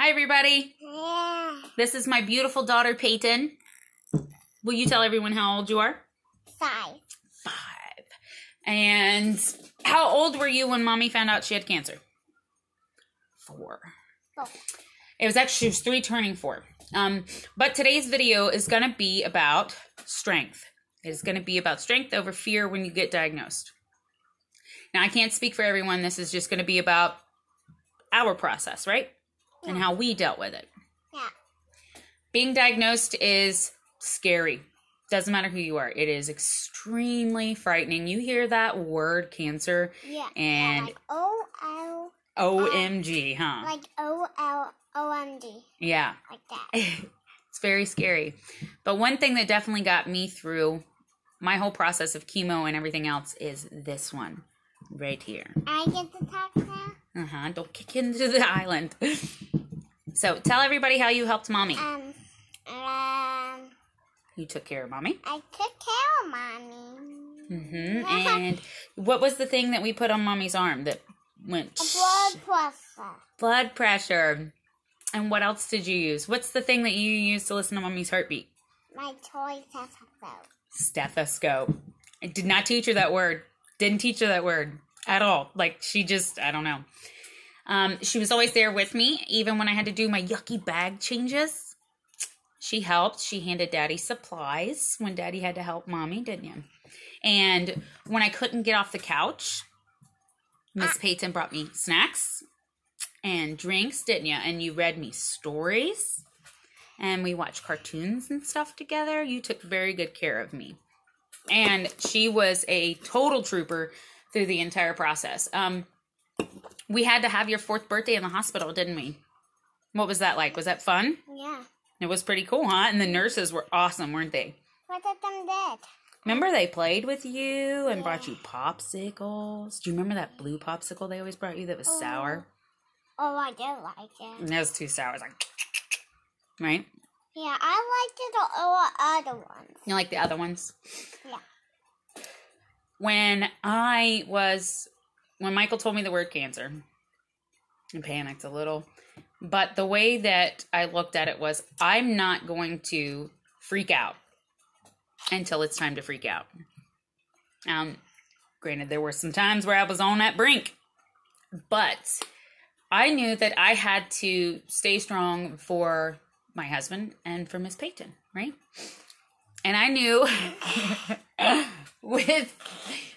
Hi, everybody. Yeah. This is my beautiful daughter, Peyton. Will you tell everyone how old you are? 5. 5. And how old were you when Mommy found out she had cancer? 4. Oh. It was actually, she was 3 turning 4. But today's video is going to be about strength. It's going to be about strength over fear when you get diagnosed. Now, I can't speak for everyone. This is just going to be about our process, right? Yeah. And how we dealt with it. Yeah. Being diagnosed is scary. Doesn't matter who you are. It is extremely frightening. You hear that word, cancer, Yeah. and Like O-L. OMG, huh? Like O-L-O-M-D. Yeah. Like that. It's very scary. But one thing that definitely got me through my whole process of chemo and everything else is this one right here. I get to talk now? Don't kick into the island. So tell everybody how you helped Mommy. You took care of Mommy. I took care of Mommy. And what was the thing that we put on Mommy's arm that went? Blood pressure. Blood pressure. And what else did you use? What's the thing that you used to listen to Mommy's heartbeat? My toy stethoscope. Stethoscope. I did not teach her that word. Didn't teach her that word at all. Like, she just, I don't know. She was always there with me, even when I had to do my yucky bag changes. She helped. She handed Daddy supplies when Daddy had to help Mommy, didn't you? And when I couldn't get off the couch, Miss Peyton brought me snacks and drinks, didn't you? And you read me stories. And we watched cartoons and stuff together. You took very good care of me. And she was a total trooper through the entire process. We had to have your 4th birthday in the hospital, didn't we? What was that like? Was that fun? Yeah. It was pretty cool, huh? And the nurses were awesome, weren't they? What did them did? Remember they played with you and brought you popsicles? Do you remember that blue popsicle they always brought you that was sour? Oh, I did like it. And that was too sour. It was like, right? Yeah, I liked it all other ones. You like the other ones? Yeah. When Michael told me the word cancer, I panicked a little. But the way that I looked at it was, I'm not going to freak out until it's time to freak out. Granted, there were some times where I was on that brink. But I knew that I had to stay strong for my husband and for Miss Peyton, right? And I knew with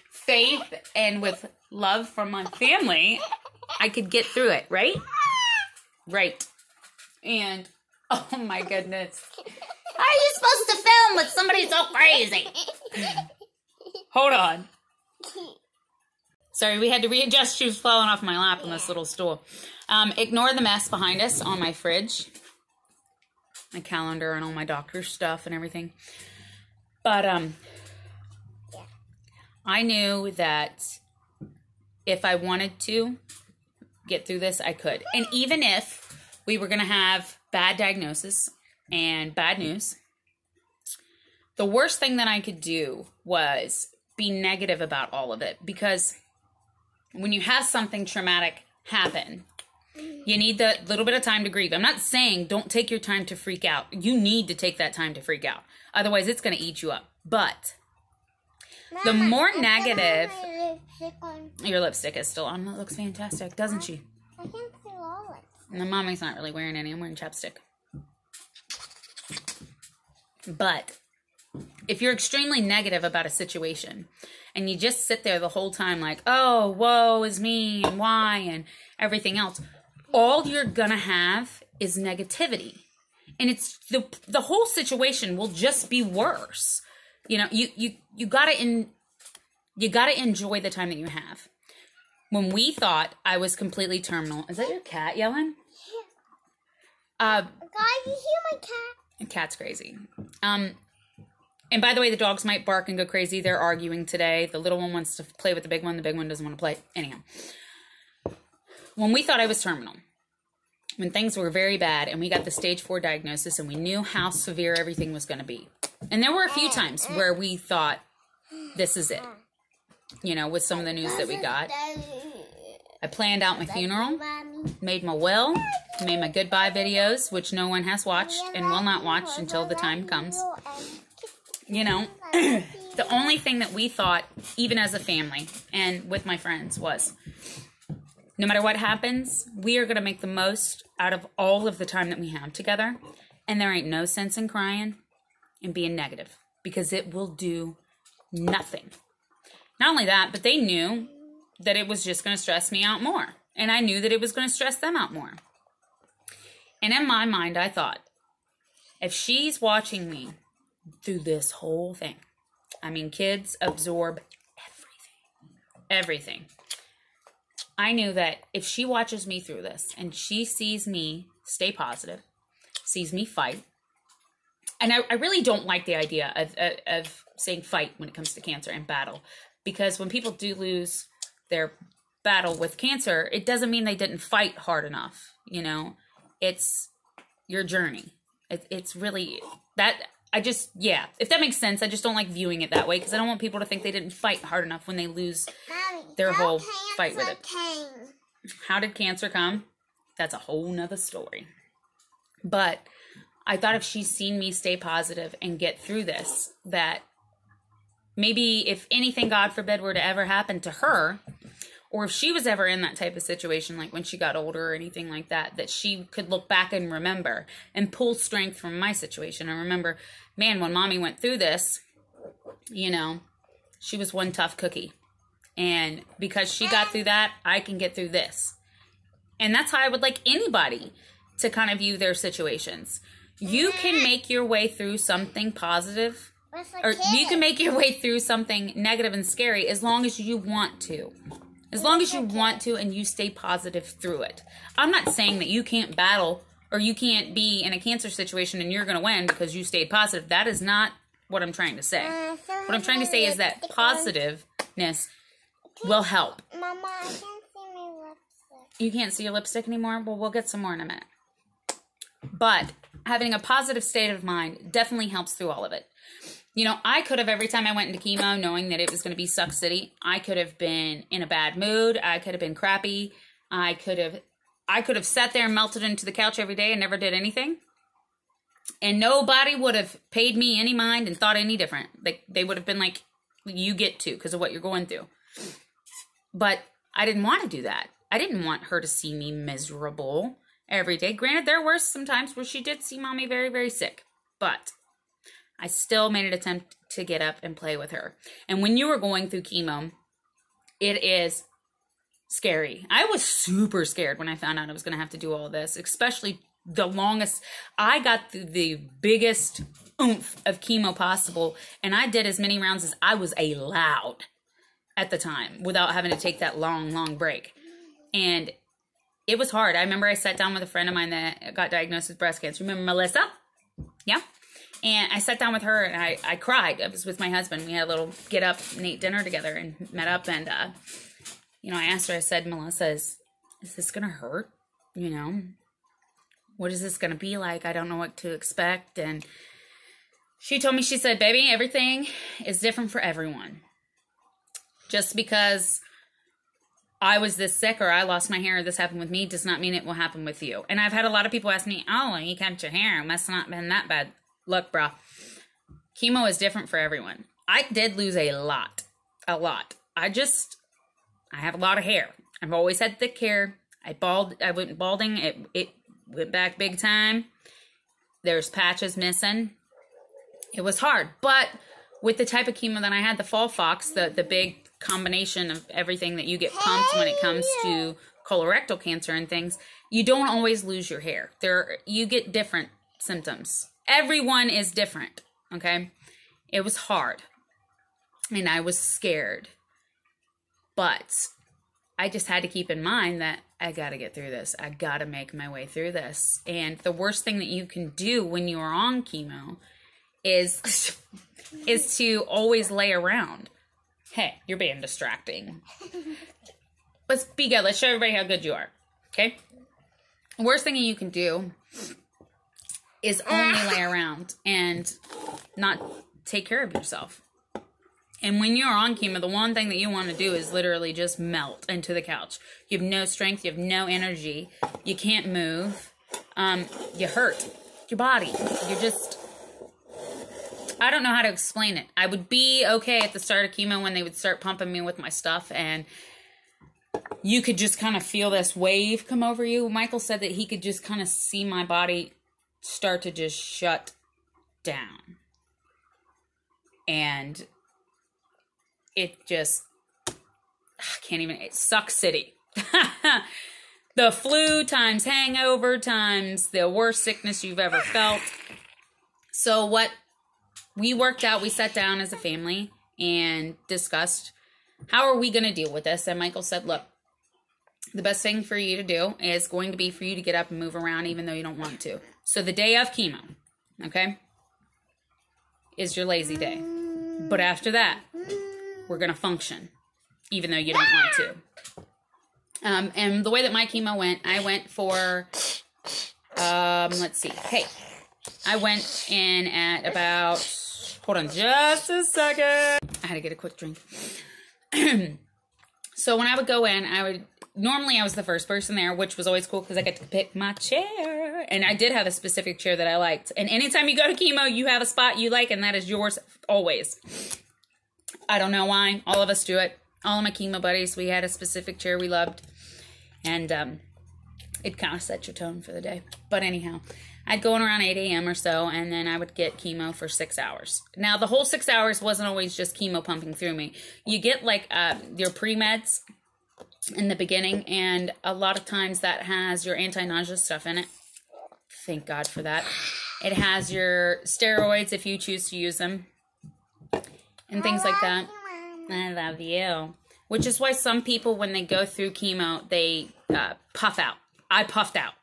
faith and with love from my family, I could get through it, right? Right. And, oh my goodness. How are you supposed to film with somebody so crazy? Hold on. Sorry, we had to readjust. She was falling off my lap on this little stool. Ignore the mess behind us on my fridge. My calendar and all my doctor's stuff and everything. But, I knew that if I wanted to get through this, I could. And even if we were going to have bad diagnosis and bad news, the worst thing that I could do was be negative about all of it. Because when you have something traumatic happen, you need the little bit of time to grieve. I'm not saying don't take your time to freak out. You need to take that time to freak out. Otherwise, it's going to eat you up. But the more negative... Your lipstick is still on. It looks fantastic, doesn't she? I can't see all of it. And the Mommy's not really wearing any. I'm wearing chapstick. But if you're extremely negative about a situation and you just sit there the whole time like, oh, woe is me and why and everything else, all you're going to have is negativity. And it's the whole situation will just be worse. You know, you got to enjoy the time that you have. When we thought I was completely terminal. Is that your cat yelling? Yeah. Guys, you hear my cat? The cat's crazy. And by the way, the dogs might bark and go crazy. They're arguing today. The little one wants to play with the big one. The big one doesn't want to play. Anyhow. When we thought I was terminal, when things were very bad and we got the stage 4 diagnosis and we knew how severe everything was going to be. And there were a few times where we thought, this is it. You know, with some of the news that we got. I planned out my funeral, made my will, made my goodbye videos, which no one has watched and will not watch until the time comes. You know, the only thing that we thought, even as a family and with my friends, was no matter what happens, we are going to make the most out of all of the time that we have together. And there ain't no sense in crying and being negative because it will do nothing. Not only that, but they knew that it was just going to stress me out more. And I knew that it was going to stress them out more. And in my mind, I thought, if she's watching me through this whole thing, I mean, kids absorb everything. I knew that if she watches me through this and she sees me stay positive, sees me fight, and I really don't like the idea of saying fight when it comes to cancer and battle, because when people do lose their battle with cancer, it doesn't mean they didn't fight hard enough. You know, it's your journey. It's really that. If that makes sense, I just don't like viewing it that way because I don't want people to think they didn't fight hard enough when they lose their whole fight with it. How did cancer come? That's a whole nother story. But I thought if she's seen me stay positive and get through this, that maybe if anything, God forbid, were to ever happen to her, or if she was ever in that type of situation, like when she got older or anything like that, that she could look back and remember and pull strength from my situation. And remember, man, when mommy went through this, you know, she was one tough cookie. And because she got through that, I can get through this. And that's how I would like anybody to kind of view their situations. You can make your way through something positive, or you can make your way through something negative and scary as long as you want to. As long as you want to and you stay positive through it. I'm not saying that you can't battle or you can't be in a cancer situation and you're going to win because you stayed positive. That is not what I'm trying to say. What I'm trying to say is that positiveness will help. Mama, I can't see my lipstick. You can't see your lipstick anymore? Well, we'll get some more in a minute. But having a positive state of mind definitely helps through all of it. You know, I could have, every time I went into chemo, knowing that it was going to be Suck City, I could have been in a bad mood. I could have been crappy. I could have sat there and melted into the couch every day and never did anything. And nobody would have paid me any mind and thought any different. They would have been like, you get to because of what you're going through. But I didn't want to do that. I didn't want her to see me miserable every day. Granted, there were some times where she did see mommy very, very sick. But I still made an attempt to get up and play with her. And when you were going through chemo, it is scary. I was super scared when I found out I was going to have to do all this, especially the longest. I got the biggest oomph of chemo possible, and I did as many rounds as I was allowed at the time without having to take that long break. And it was hard. I remember I sat down with a friend of mine that got diagnosed with breast cancer. Remember Melissa? Yeah. And I sat down with her and I cried. I was with my husband. We had a little get up and ate dinner together and met up. And, you know, I asked her, I said, Melissa, is this going to hurt? You know, what is this going to be like? I don't know what to expect. And she told me, she said, baby, everything is different for everyone. Just because I was this sick or I lost my hair or this happened with me does not mean it will happen with you. And I've had a lot of people ask me, oh, you kept your hair. It must not have been that bad. Look, bro, chemo is different for everyone. I did lose a lot. I have a lot of hair. I've always had thick hair. I went balding. It went back big time. There's patches missing. It was hard. But with the type of chemo that I had, the FOLFOX, the big combination of everything that you get pumped when it comes to colorectal cancer and things, you don't always lose your hair. You get different symptoms. Everyone is different, okay? It was hard, and I was scared, but I just had to keep in mind that I got to get through this. I got to make my way through this, and the worst thing that you can do when you are on chemo is to always lay around. Hey, you're being distracting. Let's be good. Let's show everybody how good you are, okay? The worst thing you can do is only lay around and not take care of yourself. And when you're on chemo, the one thing that you want to do is literally just melt into the couch. You have no strength. You have no energy. You can't move. You hurt your body. You're just... I don't know how to explain it. I would be okay at the start of chemo when they would start pumping me with my stuff, and you could just kind of feel this wave come over you. Michael said that he could just kind of see my body start to just shut down. And it just, I can't even, it sucks city. The flu times hangover times the worst sickness you've ever felt. So what we worked out, we sat down as a family and discussed how are we going to deal with this. And Michael said, look, the best thing for you to do is going to be for you to get up and move around even though you don't want to. So the day of chemo, okay, is your lazy day. But after that, we're going to function, even though you don't want to. And the way that my chemo went, I went for, let's see. Hey, I went in at about, hold on just a second. I had to get a quick drink. So when I would go in, normally I was the first person there, which was always cool because I got to pick my chair. And I did have a specific chair that I liked. And anytime you go to chemo, you have a spot you like, and that is yours always. I don't know why. All of us do it. All of my chemo buddies, we had a specific chair we loved. And it kind of set your tone for the day. But anyhow, I'd go in around 8 a.m. or so, and then I would get chemo for 6 hours. Now, the whole 6 hours wasn't always just chemo pumping through me. You get, like, your pre-meds in the beginning, and a lot of times that has your anti-nausea stuff in it. Thank God for that. It has your steroids if you choose to use them, and things like that. I love you. Which is why some people, when they go through chemo, they puff out. I puffed out.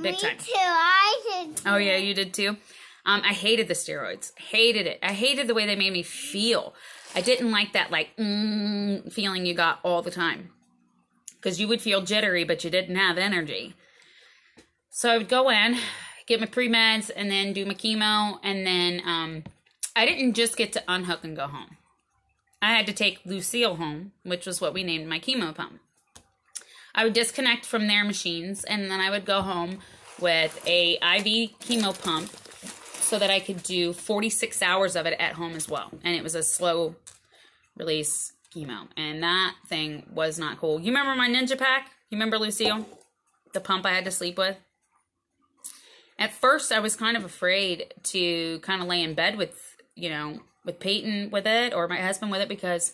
Big time. Me too. I did too. Oh, yeah, you did too? I hated the steroids. Hated it. I hated the way they made me feel. I didn't like that, like, feeling you got all the time. Because you would feel jittery, but you didn't have energy. So I would go in, get my pre-meds, and then do my chemo. And then I didn't just get to unhook and go home. I had to take Lucille home, which was what we named my chemo pump. I would disconnect from their machines, and then I would go home with a IV chemo pump so that I could do 46 hours of it at home as well. And it was a slow release chemo. And that thing was not cool. You remember my Ninja Pack? You remember Lucille? The pump I had to sleep with? At first, I was kind of afraid to kind of lay in bed with, you know, with Peyton with it or my husband with it because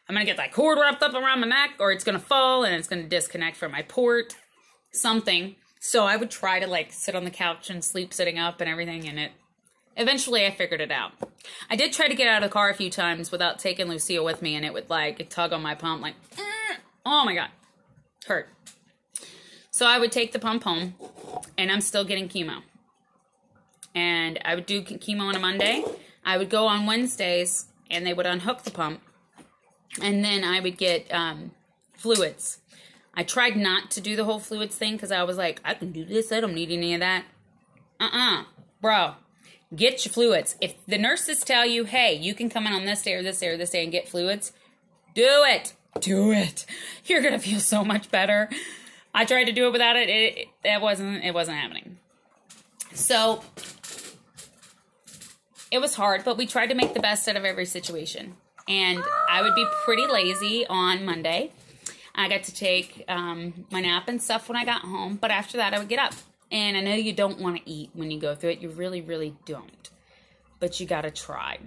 I'm going to get that cord wrapped up around my neck or it's going to fall and it's going to disconnect from my port, something. So I would try to like sit on the couch and sleep sitting up and everything, and eventually I figured it out. I did try to get out of the car a few times without taking Lucille with me, and it would like tug on my pump like, oh my God, hurt. So I would take the pump home and I'm still getting chemo. And I would do chemo on a Monday. I would go on Wednesdays and they would unhook the pump. And then I would get fluids. I tried not to do the whole fluids thing because I was like, I can do this. I don't need any of that. Bro, get your fluids. If the nurses tell you, hey, you can come in on this day or this day or this day and get fluids, do it. Do it. You're going to feel so much better. I tried to do it without it. It wasn't happening. So it was hard, but we tried to make the best out of every situation. And I would be pretty lazy on Monday. I got to take my nap and stuff when I got home. But after that, I would get up. And I know you don't want to eat when you go through it. You really, really don't. But you got to try.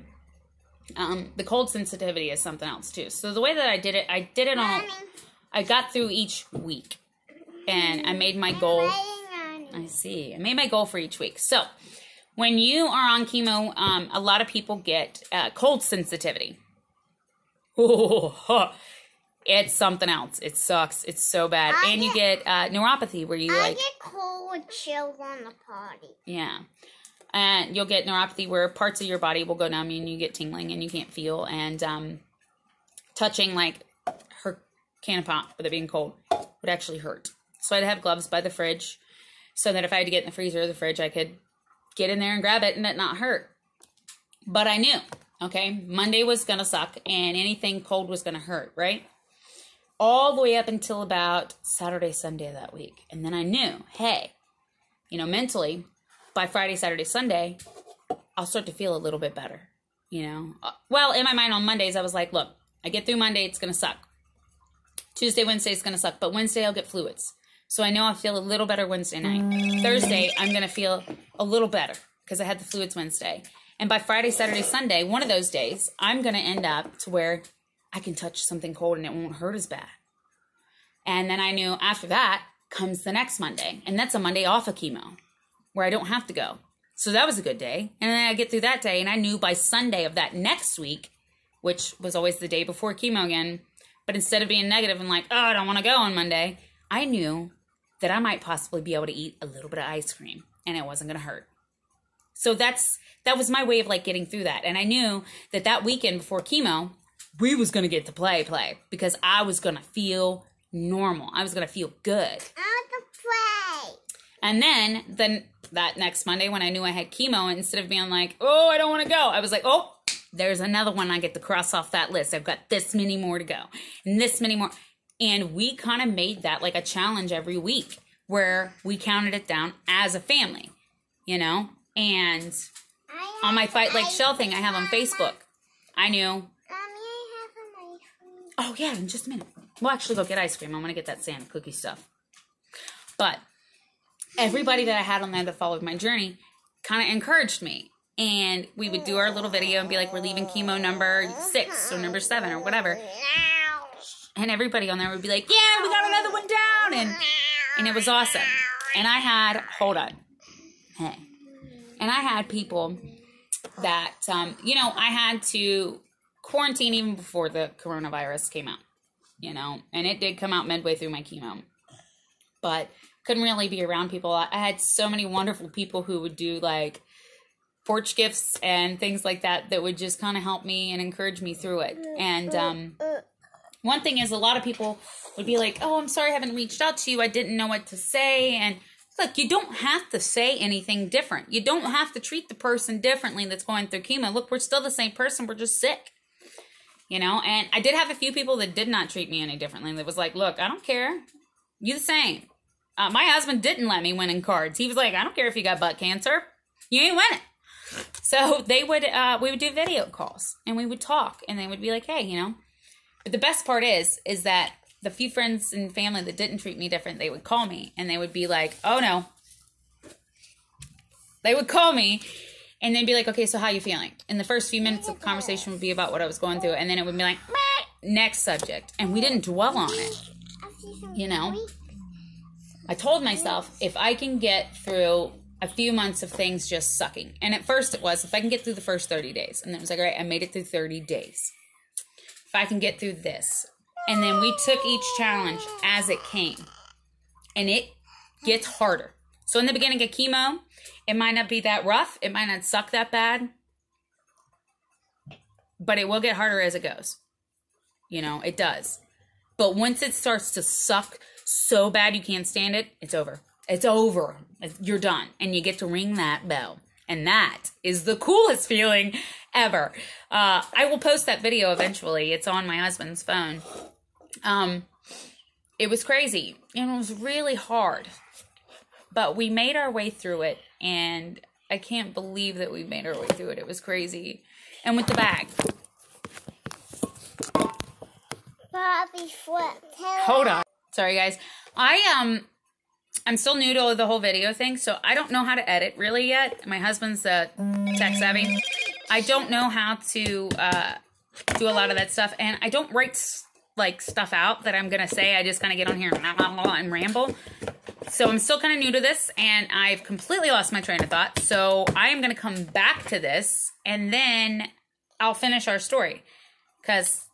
The cold sensitivity is something else, too. So the way that I did it on... I got through each week. And I made my goal... I see. I made my goal for each week. So, when you are on chemo, a lot of people get cold sensitivity. Oh, it's something else. It sucks. It's so bad. And you get neuropathy where you I get cold with chills on the body. Yeah. And you'll get neuropathy where parts of your body will go numb and you get tingling and you can't feel. And touching like her can of pop with it being cold would actually hurt. So I'd have gloves by the fridge so that if I had to get in the freezer or the fridge, I could get in there and grab it and it not hurt. But I knew Okay, Monday was going to suck, and anything cold was going to hurt, right? All the way up until about Saturday, Sunday that week. And then I knew, hey, mentally, by Friday, Saturday, Sunday, I'll start to feel a little bit better, Well, in my mind on Mondays, I was like, look, I get through Monday, it's going to suck. Tuesday, Wednesday, it's going to suck. But Wednesday, I'll get fluids. So I know I'll feel a little better Wednesday night. Thursday, I'm going to feel a little better because I had the fluids Wednesday. And by Friday, Saturday, Sunday, one of those days, I'm going to end up to where I can touch something cold and it won't hurt as bad. And then I knew after that comes the next Monday. And that's a Monday off of chemo where I don't have to go. So that was a good day. And then I get through that day and I knew by Sunday of that next week, which was always the day before chemo again, but instead of being negative and like, oh, I don't want to go on Monday, I knew that I might possibly be able to eat a little bit of ice cream and it wasn't going to hurt. So that was my way of like getting through that. And I knew that that weekend before chemo, we was going to get to play because I was going to feel normal. I was going to feel good. I want to play. And then that next Monday when I knew I had chemo, instead of being like, oh, I don't want to go, I was like, oh, there's another one I get to cross off that list. I've got this many more to go and this many more. And we kind of made that like a challenge every week where we counted it down as a family, And on my Fight Like Shell thing I have on Facebook, I knew. Mommy, I have an ice cream. Oh, yeah, in just a minute. We'll actually go get ice cream. I'm going to get that Santa cookie stuff. But everybody that I had on there that followed my journey kind of encouraged me. And we would do our little video and be like, we're leaving chemo number 6 or number 7 or whatever. And everybody on there would be like, yeah, we got another one down. And it was awesome. And I had, hold on. Hey. And I had people that, I had to quarantine even before the coronavirus came out, and it did come out midway through my chemo, but couldn't really be around people. I had so many wonderful people who would do like porch gifts and things like that would just kind of help me and encourage me through it. And one thing is a lot of people would be like, oh, I'm sorry I haven't reached out to you. I didn't know what to say. And look, you don't have to say anything different. You don't have to treat the person differently that's going through chemo. Look, we're still the same person. We're just sick. And I did have a few people that did not treat me any differently. That was like, look, I don't care. You the same. My husband didn't let me win in cards. He was like, I don't care if you got butt cancer. You ain't winning. So we would do video calls and we would talk and they would be like, hey, But the best part is that the few friends and family that didn't treat me different, they would call me and they would be like, oh no. They would call me and they'd be like, okay, so how you feeling? And the first few minutes of the conversation would be about what I was going through. And then it would be like, next subject. And we didn't dwell on it. I told myself, if I can get through a few months of things just sucking. And at first it was, if I can get through the first 30 days. And then it was like, all right, I made it through 30 days. If I can get through this. And then we took each challenge as it came. And it gets harder. So in the beginning of chemo, it might not be that rough. It might not suck that bad. But it will get harder as it goes. It does. But once it starts to suck so bad you can't stand it, it's over. It's over. You're done. And you get to ring that bell. And that is the coolest feeling ever. I will post that video eventually. It's on my husband's phone. It was crazy. And it was really hard. But we made our way through it. And I can't believe that we made our way through it. It was crazy. And with the bag. Bobby Flip. Hold on. Sorry, guys. I'm still new to the whole video thing, so I don't know how to edit really yet. My husband's tech savvy. I don't know how to do a lot of that stuff, and I don't write like stuff out that I'm gonna say. I just kind of get on here and ramble. So I'm still kind of new to this, and I've completely lost my train of thought. So I am gonna come back to this, and then I'll finish our story because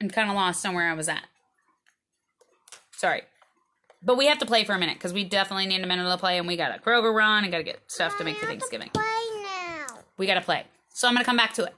I'm kind of lost on where I was at. Sorry. But we have to play for a minute because we definitely need a minute to play, and we got a Kroger run and got to get stuff to make for Thanksgiving. Play now. We got to play. So I'm going to come back to it.